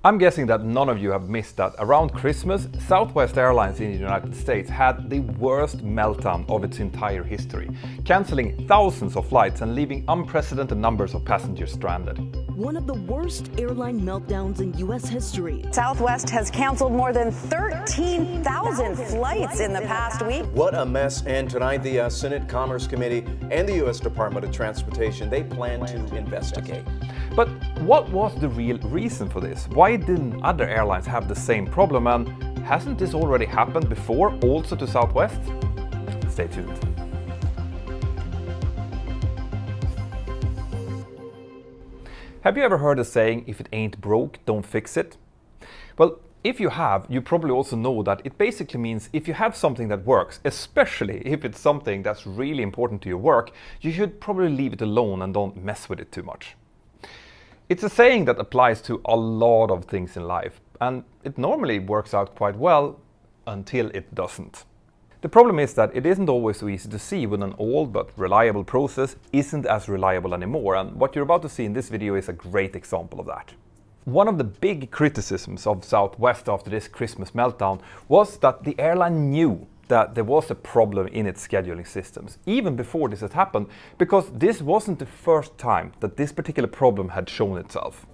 I'm guessing that none of you have missed that around Christmas, Southwest Airlines in the United States had the worst meltdown of its entire history, cancelling thousands of flights and leaving unprecedented numbers of passengers stranded. One of the worst airline meltdowns in U.S. history. Southwest has canceled more than 13,000 flights in the past week. What a mess. And tonight, the Senate Commerce Committee and the U.S. Department of Transportation, they plan to investigate. But what was the real reason for this? Why didn't other airlines have the same problem, and hasn't this already happened before, also to Southwest? Stay tuned. Have you ever heard the saying, if it ain't broke, don't fix it? Well, if you have, you probably also know that it basically means if you have something that works, especially if it's something that's really important to your work, you should probably leave it alone and don't mess with it too much. It's a saying that applies to a lot of things in life, and it normally works out quite well until it doesn't. The problem is that it isn't always so easy to see when an old but reliable process isn't as reliable anymore, and what you're about to see in this video is a great example of that. One of the big criticisms of Southwest after this Christmas meltdown was that the airline knew that there was a problem in its scheduling systems, even before this had happened, because this wasn't the first time that this particular problem had shown itself.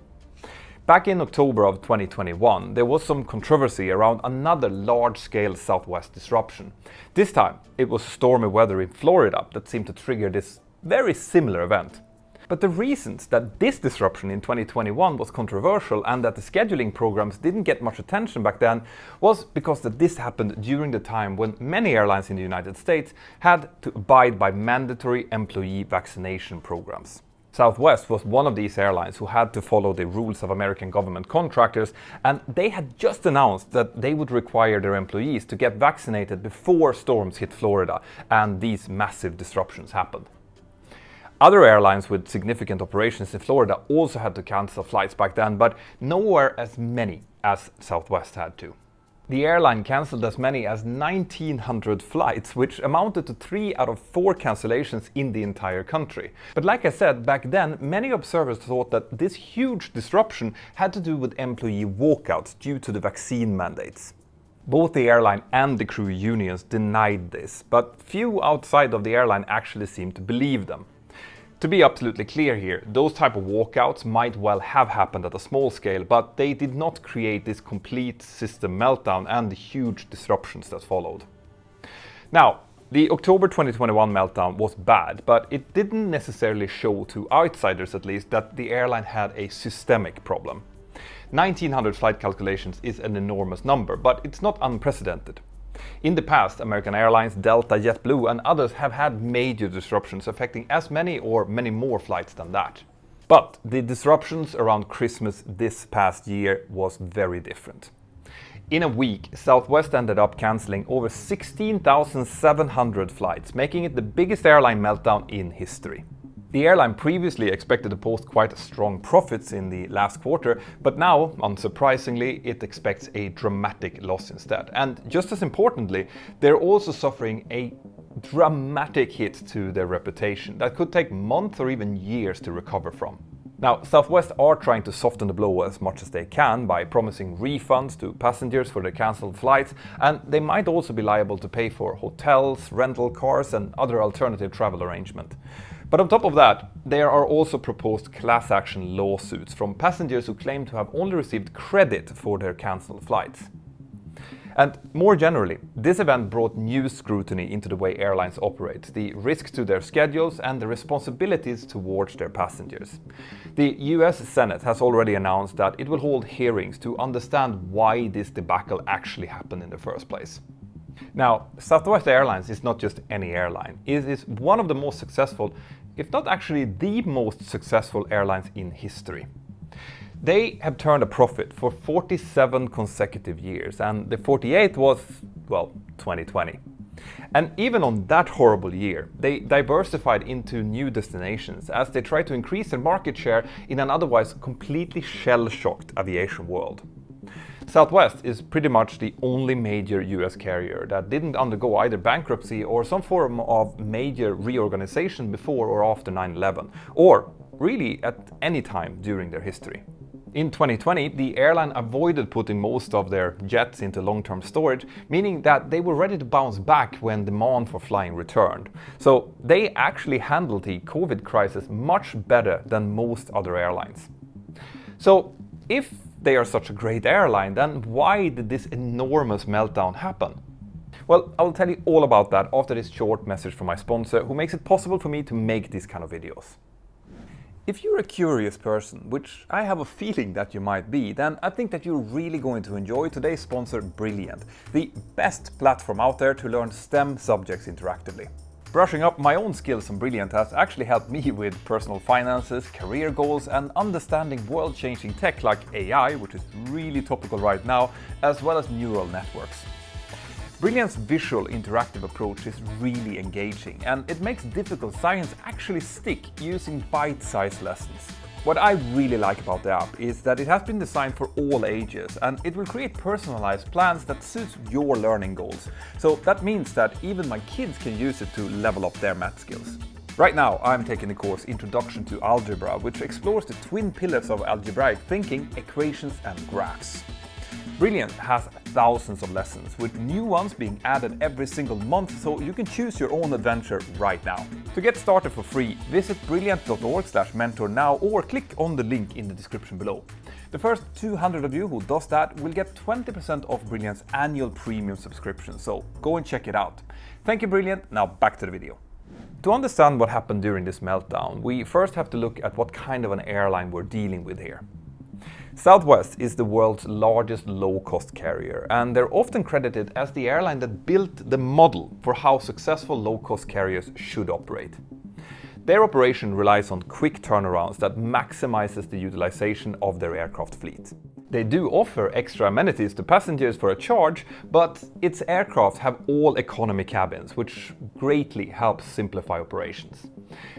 Back in October of 2021, there was some controversy around another large-scale Southwest disruption. This time, it was stormy weather in Florida that seemed to trigger this very similar event. But the reasons that this disruption in 2021 was controversial and that the scheduling programs didn't get much attention back then was because that this happened during the time when many airlines in the United States had to abide by mandatory employee vaccination programs. Southwest was one of these airlines who had to follow the rules of American government contractors, and they had just announced that they would require their employees to get vaccinated before storms hit Florida and these massive disruptions happened. Other airlines with significant operations in Florida also had to cancel flights back then, but nowhere as many as Southwest had to. The airline cancelled as many as 1,900 flights, which amounted to 3 out of 4 cancellations in the entire country. But like I said, back then, many observers thought that this huge disruption had to do with employee walkouts due to the vaccine mandates. Both the airline and the crew unions denied this, but few outside of the airline actually seemed to believe them. To be absolutely clear here, those type of walkouts might well have happened at a small scale, but they did not create this complete system meltdown and the huge disruptions that followed. Now, the October 2021 meltdown was bad, but it didn't necessarily show to outsiders at least that the airline had a systemic problem. 1,900 flight calculations is an enormous number, but it's not unprecedented. In the past, American Airlines, Delta, JetBlue and others have had major disruptions affecting as many or many more flights than that. But the disruptions around Christmas this past year was very different. In a week, Southwest ended up cancelling over 16,700 flights, making it the biggest airline meltdown in history. The airline previously expected to post quite strong profits in the last quarter, but now, unsurprisingly, it expects a dramatic loss instead. And just as importantly, they're also suffering a dramatic hit to their reputation that could take months or even years to recover from. Now, Southwest are trying to soften the blow as much as they can by promising refunds to passengers for their cancelled flights, and they might also be liable to pay for hotels, rental cars and other alternative travel arrangements. But on top of that, there are also proposed class action lawsuits from passengers who claim to have only received credit for their cancelled flights. And more generally, this event brought new scrutiny into the way airlines operate, the risks to their schedules and the responsibilities towards their passengers. The US Senate has already announced that it will hold hearings to understand why this debacle actually happened in the first place. Now, Southwest Airlines is not just any airline. It is one of the most successful, if not actually the most successful airlines in history. They have turned a profit for 47 consecutive years, and the 48th was, well, 2020. And even on that horrible year, they diversified into new destinations as they tried to increase their market share in an otherwise completely shell-shocked aviation world. Southwest is pretty much the only major US carrier that didn't undergo either bankruptcy or some form of major reorganization before or after 9/11, or really at any time during their history. In 2020, the airline avoided putting most of their jets into long-term storage, meaning that they were ready to bounce back when demand for flying returned. So they actually handled the COVID crisis much better than most other airlines. So if they are such a great airline, then why did this enormous meltdown happen? Well, I'll tell you all about that after this short message from my sponsor, who makes it possible for me to make these kind of videos. If you're a curious person, which I have a feeling that you might be, then I think that you're really going to enjoy today's sponsor, Brilliant, the best platform out there to learn STEM subjects interactively. Brushing up my own skills on Brilliant has actually helped me with personal finances, career goals, and understanding world-changing tech like AI, which is really topical right now, as well as neural networks. Brilliant's visual interactive approach is really engaging, and it makes difficult science actually stick using bite-sized lessons. What I really like about the app is that it has been designed for all ages, and it will create personalized plans that suit your learning goals. So that means that even my kids can use it to level up their math skills. Right now I'm taking the course Introduction to Algebra, which explores the twin pillars of algebraic thinking, equations and graphs. Brilliant has thousands of lessons, with new ones being added every single month, so you can choose your own adventure right now. To get started for free, visit brilliant.org/mentor now or click on the link in the description below. The first 200 of you who does that will get 20% off Brilliant's annual premium subscription, so go and check it out. Thank you, Brilliant. Now back to the video. To understand what happened during this meltdown, we first have to look at what kind of an airline we're dealing with here. Southwest is the world's largest low-cost carrier, and they're often credited as the airline that built the model for how successful low-cost carriers should operate. Their operation relies on quick turnarounds that maximizes the utilization of their aircraft fleet. They do offer extra amenities to passengers for a charge, but its aircraft have all economy cabins, which greatly helps simplify operations.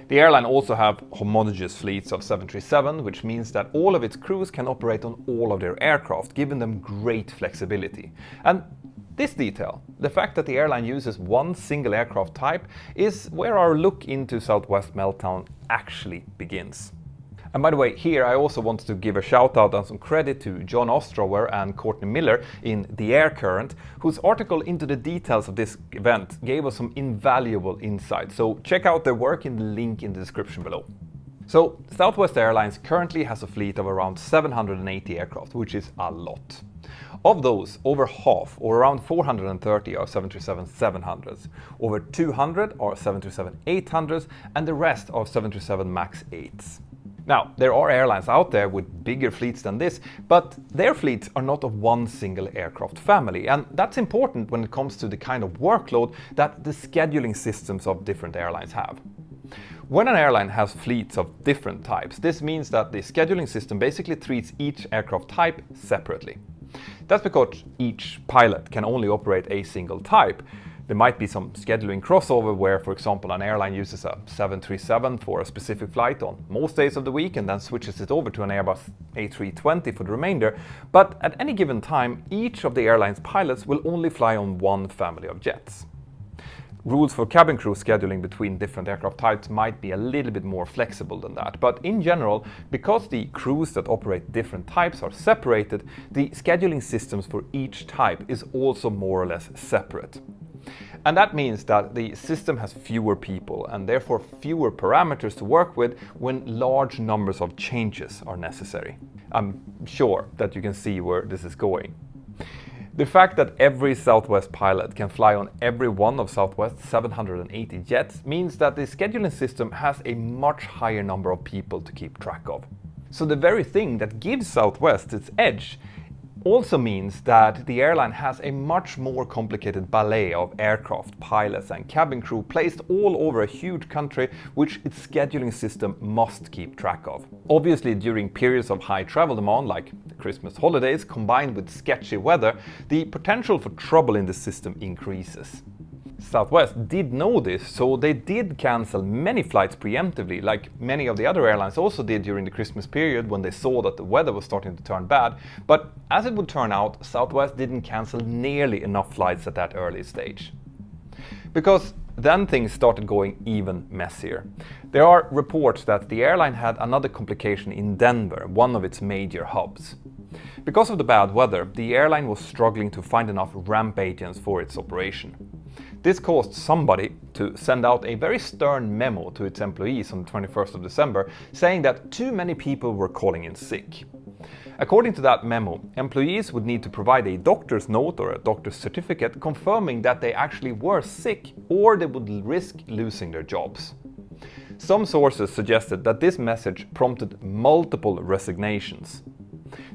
The airline also have homogeneous fleets of 737, which means that all of its crews can operate on all of their aircraft, giving them great flexibility. And this detail, the fact that the airline uses one single aircraft type, is where our look into Southwest meltdown actually begins. And by the way, here I also wanted to give a shout out and some credit to John Ostrower and Courtney Miller in The Air Current, whose article into the details of this event gave us some invaluable insights. So check out their work in the link in the description below. So Southwest Airlines currently has a fleet of around 780 aircraft, which is a lot. Of those, over half, or around 430, are 737-700s, over 200 are 737-800s, and the rest are 737 MAX 8s. Now, there are airlines out there with bigger fleets than this, but their fleets are not of one single aircraft family, and that's important when it comes to the kind of workload that the scheduling systems of different airlines have. When an airline has fleets of different types, this means that the scheduling system basically treats each aircraft type separately. That's because each pilot can only operate a single type. There might be some scheduling crossover where, for example, an airline uses a 737 for a specific flight on most days of the week and then switches it over to an Airbus A320 for the remainder. But at any given time, each of the airline's pilots will only fly on one family of jets. Rules for cabin crew scheduling between different aircraft types might be a little bit more flexible than that, but in general, because the crews that operate different types are separated, the scheduling systems for each type is also more or less separate. And that means that the system has fewer people and therefore fewer parameters to work with when large numbers of changes are necessary. I'm sure that you can see where this is going. The fact that every Southwest pilot can fly on every one of Southwest's 780 jets means that the scheduling system has a much higher number of people to keep track of. So the very thing that gives Southwest its edge also means that the airline has a much more complicated ballet of aircraft, pilots and cabin crew placed all over a huge country, which its scheduling system must keep track of. Obviously, during periods of high travel demand, like the Christmas holidays, combined with sketchy weather, the potential for trouble in the system increases. Southwest did know this, so they did cancel many flights preemptively, like many of the other airlines also did during the Christmas period when they saw that the weather was starting to turn bad. But as it would turn out, Southwest didn't cancel nearly enough flights at that early stage. Because then things started going even messier. There are reports that the airline had another complication in Denver, one of its major hubs. Because of the bad weather, the airline was struggling to find enough ramp agents for its operation. This caused somebody to send out a very stern memo to its employees on the 21st of December, saying that too many people were calling in sick. According to that memo, employees would need to provide a doctor's note or a doctor's certificate confirming that they actually were sick, or they would risk losing their jobs. Some sources suggested that this message prompted multiple resignations.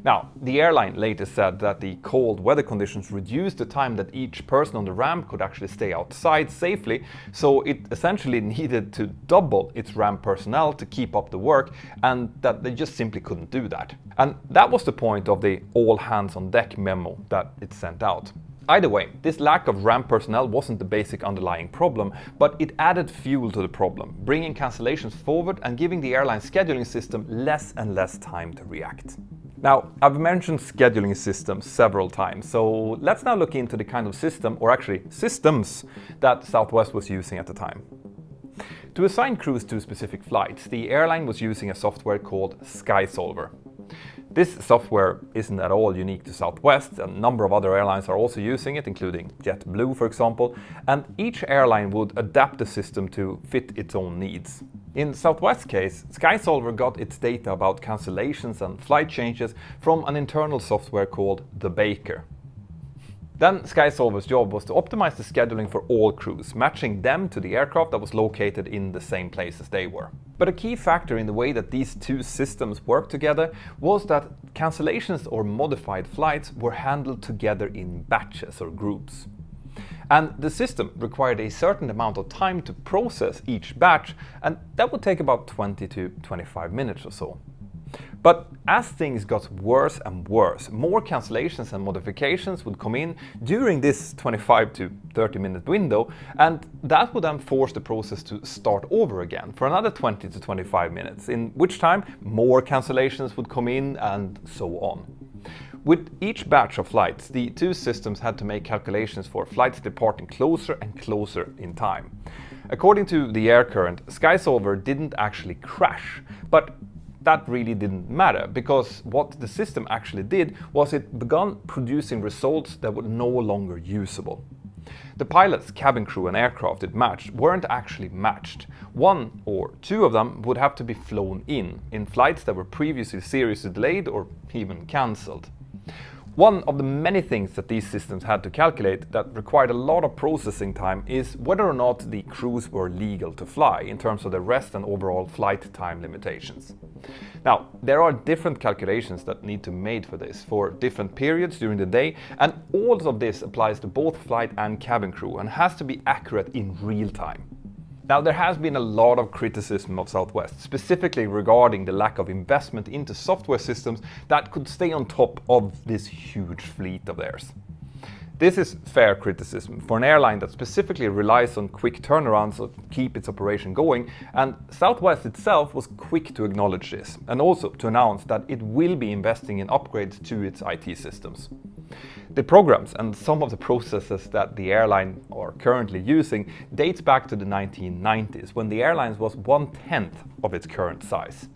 Now, the airline later said that the cold weather conditions reduced the time that each person on the ramp could actually stay outside safely, so it essentially needed to double its ramp personnel to keep up the work, and that they just simply couldn't do that. And that was the point of the all hands on deck memo that it sent out. Either way, this lack of ramp personnel wasn't the basic underlying problem, but it added fuel to the problem, bringing cancellations forward and giving the airline scheduling system less and less time to react. Now, I've mentioned scheduling systems several times, so let's now look into the kind of system, or actually systems, that Southwest was using at the time. To assign crews to specific flights, the airline was using a software called SkySolver. This software isn't at all unique to Southwest. A number of other airlines are also using it, including JetBlue, for example, and each airline would adapt the system to fit its own needs. In Southwest's case, SkySolver got its data about cancellations and flight changes from an internal software called The Baker. Then SkySolver's job was to optimize the scheduling for all crews, matching them to the aircraft that was located in the same place as they were. But a key factor in the way that these two systems worked together was that cancellations or modified flights were handled together in batches or groups. And the system required a certain amount of time to process each batch, and that would take about 20 to 25 minutes or so. But as things got worse and worse, more cancellations and modifications would come in during this 25 to 30 minute window, and that would then force the process to start over again for another 20 to 25 minutes, in which time more cancellations would come in and so on. With each batch of flights, the two systems had to make calculations for flights departing closer and closer in time. According to the air current, SkySolver didn't actually crash, but that really didn't matter, because what the system actually did was it began producing results that were no longer usable. The pilots, cabin crew and aircraft it matched weren't actually matched. One or two of them would have to be flown in flights that were previously seriously delayed or even cancelled. One of the many things that these systems had to calculate that required a lot of processing time is whether or not the crews were legal to fly in terms of their rest and overall flight time limitations. Now, there are different calculations that need to be made for this for different periods during the day, and all of this applies to both flight and cabin crew and has to be accurate in real time. Now, there has been a lot of criticism of Southwest, specifically regarding the lack of investment into software systems that could stay on top of this huge fleet of theirs. This is fair criticism for an airline that specifically relies on quick turnarounds to keep its operation going, and Southwest itself was quick to acknowledge this, and also to announce that it will be investing in upgrades to its IT systems. The programs and some of the processes that the airline are currently using dates back to the 1990s, when the airline was 1/10 of its current size.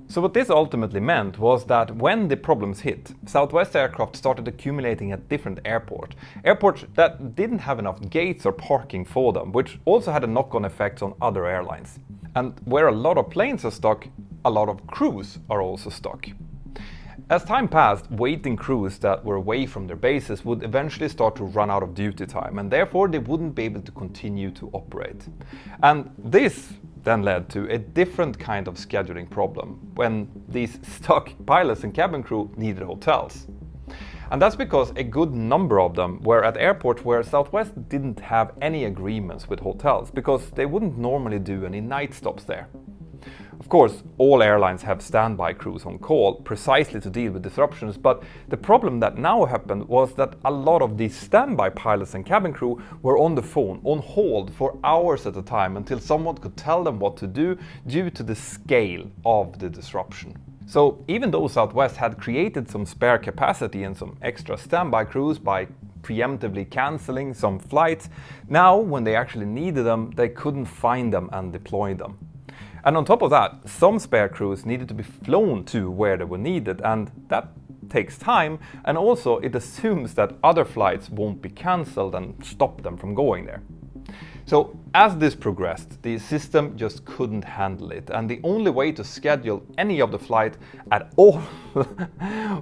So what this ultimately meant was that when the problems hit, Southwest aircraft started accumulating at different airports that didn't have enough gates or parking for them, which also had a knock-on effect on other airlines. And where a lot of planes are stuck, a lot of crews are also stuck. As time passed, waiting crews that were away from their bases would eventually start to run out of duty time, and therefore they wouldn't be able to continue to operate. And this then led to a different kind of scheduling problem when these stuck pilots and cabin crew needed hotels. And that's because a good number of them were at airports where Southwest didn't have any agreements with hotels, because they wouldn't normally do any night stops there. Of course, all airlines have standby crews on call precisely to deal with disruptions, but the problem that now happened was that a lot of these standby pilots and cabin crew were on the phone, on hold for hours at a time until someone could tell them what to do due to the scale of the disruption. So even though Southwest had created some spare capacity and some extra standby crews by preemptively cancelling some flights. Now, when they actually needed them, they couldn't find them and deploy them. And on top of that, some spare crews needed to be flown to where they were needed, and that takes time, and also it assumes that other flights won't be cancelled and stop them from going there. So as this progressed, the system just couldn't handle it, and the only way to schedule any of the flight at all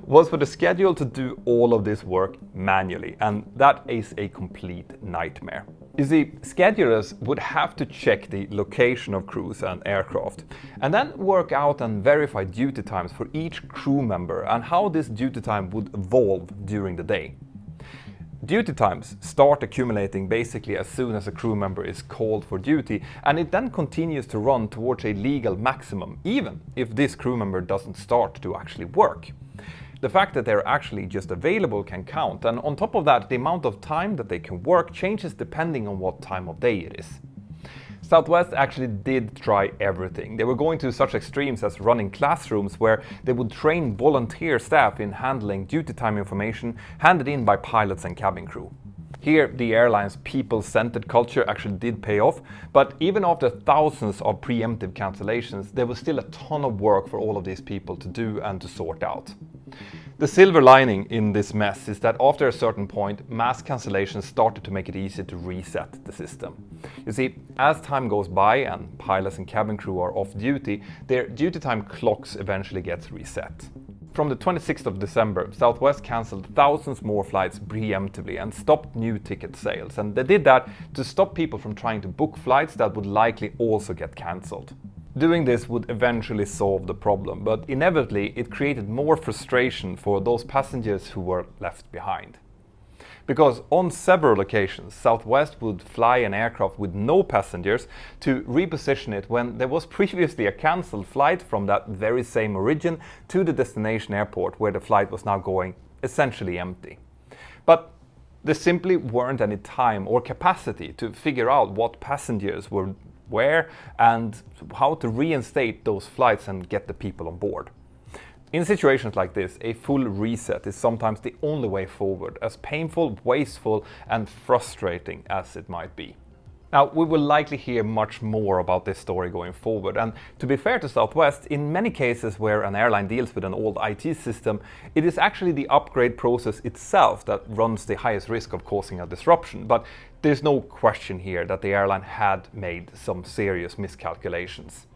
was for the schedule to do all of this work manually, and that is a complete nightmare. You see, schedulers would have to check the location of crews and aircraft, and then work out and verify duty times for each crew member and how this duty time would evolve during the day. Duty times start accumulating basically as soon as a crew member is called for duty, and it then continues to run towards a legal maximum, even if this crew member doesn't start to actually work. The fact that they're actually just available can count, and on top of that, the amount of time that they can work changes depending on what time of day it is. Southwest actually did try everything. They were going to such extremes as running classrooms where they would train volunteer staff in handling duty time information handed in by pilots and cabin crew. Here, the airline's people-centered culture actually did pay off, but even after thousands of preemptive cancellations, there was still a ton of work for all of these people to do and to sort out. The silver lining in this mess is that after a certain point, mass cancellations started to make it easy to reset the system. You see, as time goes by and pilots and cabin crew are off duty, their duty time clocks eventually gets reset. From the 26th of December, Southwest cancelled thousands more flights preemptively and stopped new ticket sales, and they did that to stop people from trying to book flights that would likely also get cancelled. Doing this would eventually solve the problem, but inevitably it created more frustration for those passengers who were left behind. Because on several occasions, Southwest would fly an aircraft with no passengers to reposition it when there was previously a cancelled flight from that very same origin to the destination airport where the flight was now going essentially empty. But there simply weren't any time or capacity to figure out what passengers were where and how to reinstate those flights and get the people on board. In situations like this, a full reset is sometimes the only way forward, as painful, wasteful, and frustrating as it might be. Now, we will likely hear much more about this story going forward, and to be fair to Southwest, in many cases where an airline deals with an old IT system, it is actually the upgrade process itself that runs the highest risk of causing a disruption. But there's no question here that the airline had made some serious miscalculations.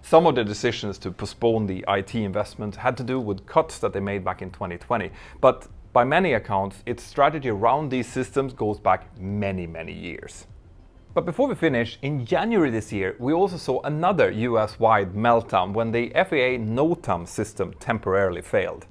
Some of the decisions to postpone the IT investment had to do with cuts that they made back in 2020, but by many accounts, its strategy around these systems goes back many years. But before we finish, in January this year, we also saw another US-wide meltdown when the FAA NOTAM system temporarily failed.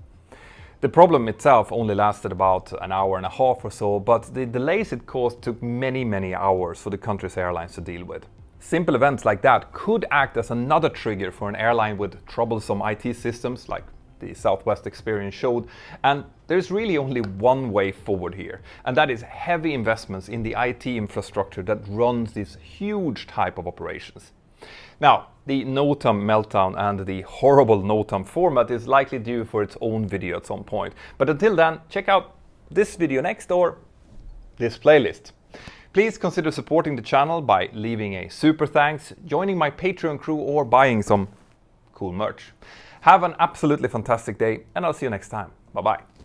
The problem itself only lasted about an hour and a half or so, but the delays it caused took many hours for the country's airlines to deal with. Simple events like that could act as another trigger for an airline with troublesome IT systems, like the Southwest experience showed, and there's really only one way forward here, and that is heavy investments in the IT infrastructure that runs these huge type of operations. Now, the NOTAM meltdown and the horrible NOTAM format is likely due for its own video at some point, but until then, check out this video next or this playlist. Please consider supporting the channel by leaving a super thanks, joining my Patreon crew, or buying some cool merch. Have an absolutely fantastic day, and I'll see you next time. Bye bye.